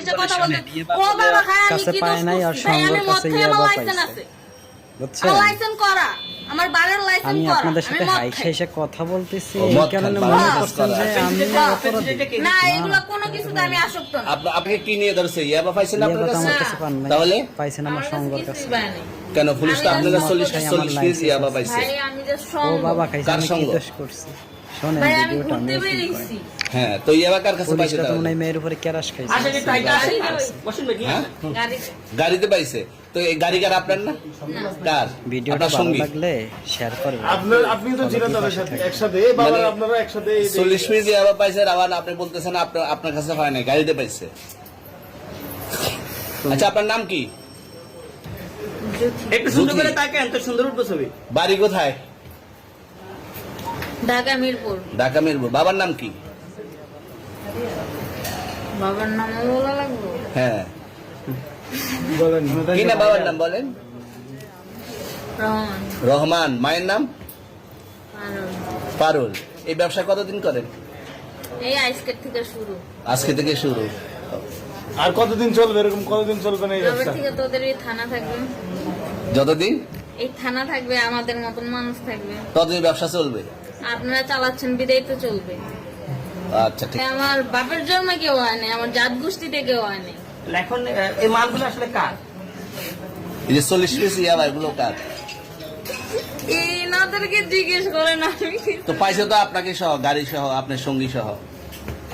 আইসা কথা বলতে ও বাবা খায় আমি কি দোষ করছি ভাই আমি মদ খেয়ে আমার লাইসেন্স আছে বুঝছেন আমার লাইসেন্স করা আমার বাড়ির লাইসেন্স আমি করা আপনাদের সাথে হাইসা হাইসা কথা বলতেছি এই কারণে মনে করছেন যে আমি অপরাধী না এগুলো কোনো কিছুতে আমি আসক্ত না আপনি কি নিয়ে ধরছে ইয়াবা পাইছেন আপনার কাছে আমার কাছে পান নাই তাহলে পাইছেন আমার সঙ্গের কাছে কেন পুলিশ তো আপনার কাছে 40 কেজি ইয়াবা পাইছে ভাই আমি যে ও সঙ্গ বাবা খাইছে কার আমি কি সঙ্গ? দোষ করছি শুনেন ভাই আমি ভিডিওটা আমি ঘুরতে কি বেরিয়েছি হ্যাঁ তো ইয়াবা কার কাছে পাইছে পুলিশটা তো মনে তাহলে? হয় মেয়ের উপরে ক্যারাশ খাইছে হ্যাঁ গাড়িতে গাড়িতে পাইছে তো এই গাড়ি কার আপনার না কার ভিডিওটা আপনার ভালো সঙ্গী লাগলে শেয়ার করবেন আপনি তো ছিলেন তাদের সাথে একসাথে বাবা আপনারা একসাথে 40 কেজি ইয়াবা পাইছে আবার আপনি বলতেছেন আপনার কাছে হয় না গাড়িতে পাইছে আচ্ছা আপনার নাম কি একটু সুন্দর করে তাকান তো সুন্দর উঠবো ছবি বাড়ি কোথায় ঢাকা মিরপুর ঢাকা মিরপুর বাবার নাম কি বাবার নাম বলা লাগবে হ্যাঁ বলেন কি না বাবার নাম বলেন রহমান রহমান মায়ের নাম আর পারুল এই ব্যবসা কতদিন করেন এই আইসকেট থেকে শুরু আজকে থেকে শুরু আর কতদিন চলবে এরকম কতদিন চলবে না এই তবে ব্যবসা থেকে তোদের এই থানা থাকবে যতদিন এই থানা থাকবে আমাদের মতন মানুষ থাকবে ততদিন ব্যবসা চলবে আপনারা চালাচ্ছেন বিদায় তো চলবে আচ্ছা ঠিক আমার বাপের জন্ম কেউ হয় নাই আমার জাত গোষ্ঠীতে কেউ হয় নাই এখন এই মালগুলো আসলে কার এই যে 40 পিস ইয়াবা এগুলো কার এই নাদেরকে জিজ্ঞেস করেন আমি কি- তো পাইছে তো আপনাকে সহ গাড়ি সহ আপনার সঙ্গী সহ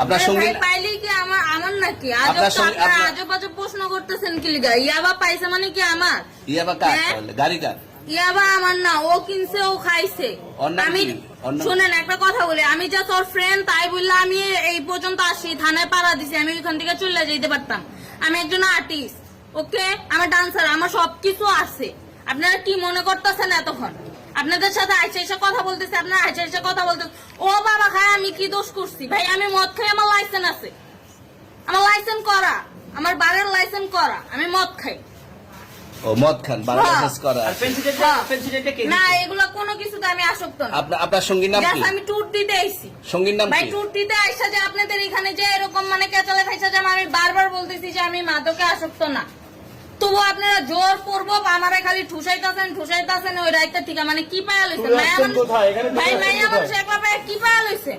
আপনার সঙ্গী ভাই পাইলেই কি আমার আমার নাকি আজব আপনার তো সঙ্গে- আপনারা আপনার- আজব আজব প্রশ্ন করতেছেন কি লিগা ইয়াবা পাইছে মানে কি আমার ইয়াবা কার হ্যাঁ? তাহলে? গাড়ি কার ইয়াবা আমার না ও কিনছে ও খাইছে ওর নাম আমি কি? ওর নাম- শুনেন একটা কথা বলি আমি যা তোর ফ্রেন্ড তাই বললে আমি এই পর্যন্ত আসি থানায় পাড়া দিছি আমি ওইখান থেকে চলে যেতে পারতাম আমি একজন আর্টিস্ট ওকে আমার ডান্সার আমার সবকিছু আছে আপনারা কি মনে করতেছেন এতক্ষণ আপনাদের সাথে আইসা এসে কথা বলতেছে আপনারা আইসা এসে কথা বলতেছে ও বাবা খায় আমি কি দোষ করছি ভাই আমি মদ খাই আমার লাইসেন্স আছে আমার লাইসেন্স করা আমার বাড়ির লাইসেন্স করা আমি মদ খাই ও মদ খান বারো হ্যাঁ। লাইসেন্স করা আর আছে। পেন্সিলটা কে না এগুলো কোনো কিছুতে আমি আসক্ত না আপনার সঙ্গীর নাম কি Just আমি ট্যুর দিতে আইছি সঙ্গীর নাম ভাই কি ট্যুর দিতে আইসা যে আপনাদের এখানে যে এরকম মানে কেচালে খাইসা যে আমি বারবার বলতেছি যে আমি মাদকে আসক্ত না তবু আপনারা জোর পূর্বক আমারে খালি ঠুসাইতাছেন ওই রাইতে থেকে মানে কি পায়া লইছেন তুই আসছেন কোথায়? এখানে ভাই তুই আসছেন মাইয়া কোথায়? মানুষ একলা পায়ে কি পায়া লইছে